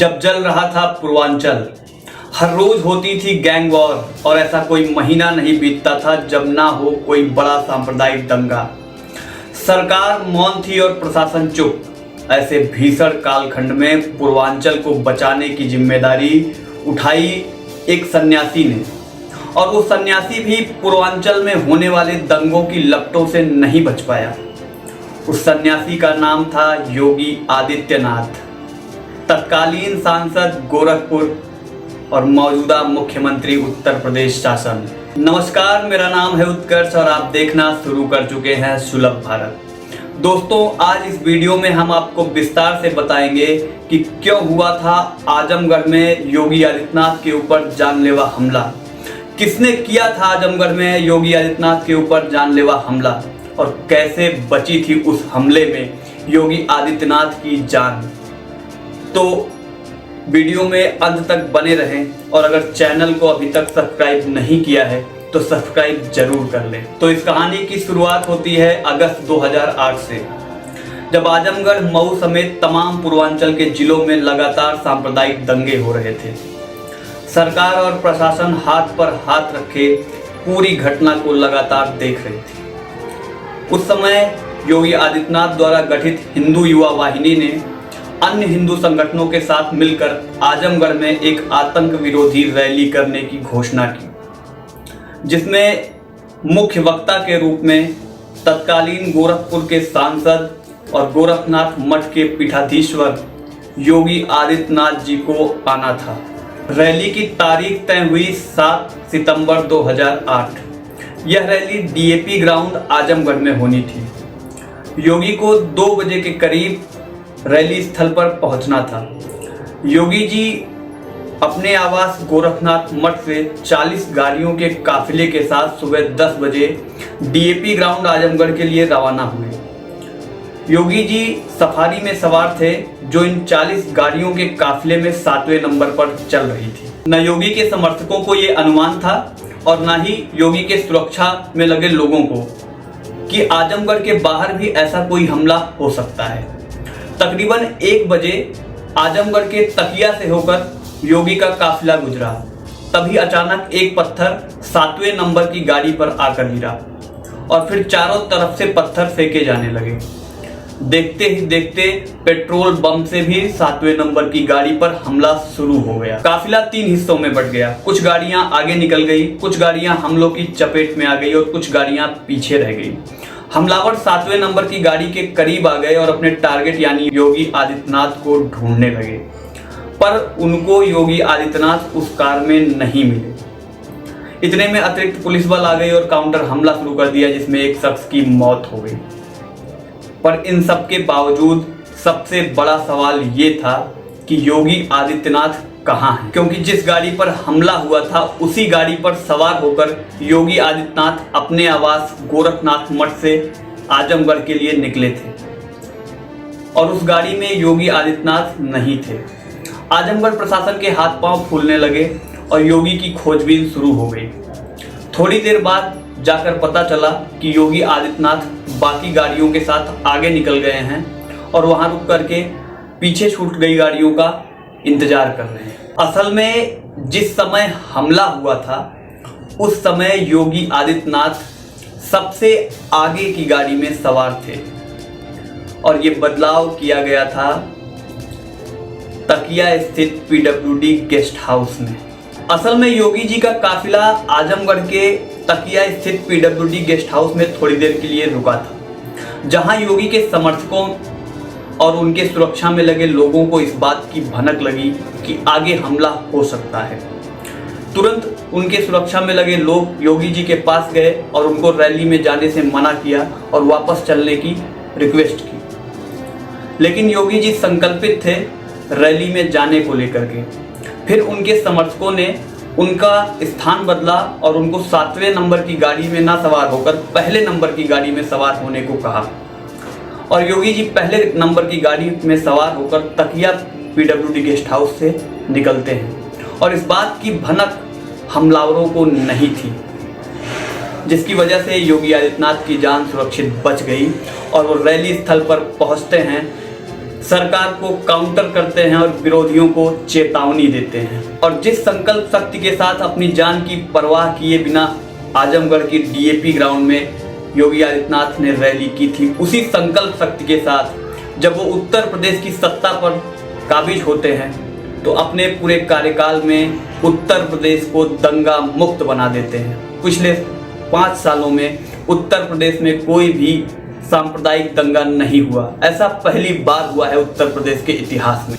जब जल रहा था पूर्वांचल, हर रोज होती थी गैंग वॉर और ऐसा कोई महीना नहीं बीतता था जब ना हो कोई बड़ा सांप्रदायिक दंगा। सरकार मौन थी और प्रशासन चुप। ऐसे भीषण कालखंड में पूर्वांचल को बचाने की जिम्मेदारी उठाई एक सन्यासी ने, और वो सन्यासी भी पूर्वांचल में होने वाले दंगों की लपटों से नहीं बच पाया। उस सन्यासी का नाम था योगी आदित्यनाथ, तत्कालीन सांसद गोरखपुर और मौजूदा मुख्यमंत्री उत्तर प्रदेश शासन। नमस्कार, मेरा नाम है उत्कर्ष और आप देखना शुरू कर चुके हैं सुलभ भारत। दोस्तों, आज इस वीडियो में हम आपको विस्तार से बताएंगे कि क्यों हुआ था आजमगढ़ में योगी आदित्यनाथ के ऊपर जानलेवा हमला, किसने किया था आजमगढ़ में योगी आदित्यनाथ के ऊपर जानलेवा हमला और कैसे बची थी उस हमले में योगी आदित्यनाथ की जान। तो वीडियो में अंत तक बने रहें और अगर चैनल को अभी तक सब्सक्राइब नहीं किया है तो सब्सक्राइब जरूर कर लें। तो इस कहानी की शुरुआत होती है अगस्त 2008 से, जब आजमगढ़, मऊ समेत तमाम पूर्वांचल के जिलों में लगातार सांप्रदायिक दंगे हो रहे थे। सरकार और प्रशासन हाथ पर हाथ रखे पूरी घटना को लगातार देख रही थी। उस समय योगी आदित्यनाथ द्वारा गठित हिंदू युवा वाहिनी ने अन्य हिंदू संगठनों के साथ मिलकर आजमगढ़ में एक आतंक विरोधी रैली करने की घोषणा की, जिसमें मुख्य वक्ता के रूप में तत्कालीन गोरखपुर के सांसद और गोरखनाथ मठ के पीठाधीश्वर योगी आदित्यनाथ जी को आना था। रैली की तारीख तय हुई 7 सितंबर 2008। यह रैली डीएपी ग्राउंड आजमगढ़ में होनी थी। योगी को 2 बजे के करीब रैली स्थल पर पहुंचना था। योगी जी अपने आवास गोरखनाथ मठ से 40 गाड़ियों के काफिले के साथ सुबह 10 बजे डीएपी ग्राउंड आजमगढ़ के लिए रवाना हुए। योगी जी सफारी में सवार थे जो इन 40 गाड़ियों के काफिले में 7वें नंबर पर चल रही थी। न योगी के समर्थकों को ये अनुमान था और न ही योगी के सुरक्षा में लगे लोगों को कि आजमगढ़ के बाहर भी ऐसा कोई हमला हो सकता है। तकरीबन 1 बजे आजमगढ़ के तकिया से होकर योगी का काफिला गुजरा। तभी अचानक एक पत्थर 7वें नंबर की गाड़ी पर आकर गिरा और फिर चारों तरफ से पत्थर फेंके जाने लगे। देखते ही देखते पेट्रोल बम से भी 7वें नंबर की गाड़ी पर हमला शुरू हो गया। काफिला 3 हिस्सों में बट गया। कुछ गाड़ियां आगे निकल गई, कुछ गाड़ियां हमलों की चपेट में आ गई और कुछ गाड़ियां पीछे रह गई। हमलावर 7वें नंबर की गाड़ी के करीब आ गए और अपने टारगेट यानी योगी आदित्यनाथ को ढूंढने लगे, पर उनको योगी आदित्यनाथ उस कार में नहीं मिले। इतने में अतिरिक्त पुलिस बल आ गई और काउंटर हमला शुरू कर दिया, जिसमें एक शख्स की मौत हो गई। पर इन सब के बावजूद सबसे बड़ा सवाल ये था कि योगी आदित्यनाथ कहाँ हैं? क्योंकि जिस गाड़ी पर हमला हुआ था उसी गाड़ी पर सवार होकर योगी आदित्यनाथ अपने आवास गोरखनाथ मठ से आजमगढ़ के लिए निकले थे और उस गाड़ी में योगी आदित्यनाथ नहीं थे। आजमगढ़ प्रशासन के हाथ पांव फूलने लगे और योगी की खोजबीन शुरू हो गई। थोड़ी देर बाद जाकर पता चला कि योगी आदित्यनाथ बाकी गाड़ियों के साथ आगे निकल गए हैं और वहां रुक करके पीछे छूट गई गाड़ियों का इंतजार कर रहे हैं। असल में जिस समय हमला हुआ था उस समय योगी आदित्यनाथ सबसे आगे की गाड़ी में सवार थे और ये बदलाव किया गया था तकिया स्थित पीडब्ल्यूडी गेस्ट हाउस में। असल में योगी जी का काफिला आजमगढ़ के तकिया स्थित पीडब्ल्यूडी गेस्ट हाउस में थोड़ी देर के लिए रुका था, जहां योगी के समर्थकों और उनके सुरक्षा में लगे लोगों को इस बात की भनक लगी कि आगे हमला हो सकता है। तुरंत उनके सुरक्षा में लगे लोग योगी जी के पास गए और उनको रैली में जाने से मना किया और वापस चलने की रिक्वेस्ट की। लेकिन योगी जी संकल्पित थे रैली में जाने को लेकर के। फिर उनके समर्थकों ने उनका स्थान बदला और उनको 7वें नंबर की गाड़ी में ना सवार होकर पहले नंबर की गाड़ी में सवार होने को कहा और योगी जी पहले नंबर की गाड़ी में सवार होकर तकिया पीडब्ल्यूडी गेस्ट हाउस से निकलते हैं और इस बात की भनक हमलावरों को नहीं थी, जिसकी वजह से योगी आदित्यनाथ की जान सुरक्षित बच गई और वो रैली स्थल पर पहुंचते हैं सरकार को काउंटर करते हैं और विरोधियों को चेतावनी देते हैं। और जिस संकल्प शक्ति के साथ अपनी जान की परवाह किए बिना आजमगढ़ की डीएपी ग्राउंड में योगी आदित्यनाथ ने रैली की थी, उसी संकल्प शक्ति के साथ जब वो उत्तर प्रदेश की सत्ता पर काबिज होते हैं तो अपने पूरे कार्यकाल में उत्तर प्रदेश को दंगा मुक्त बना देते हैं। पिछले 5 सालों में उत्तर प्रदेश में कोई भी सांप्रदायिक दंगा नहीं हुआ। ऐसा पहली बार हुआ है उत्तर प्रदेश के इतिहास में।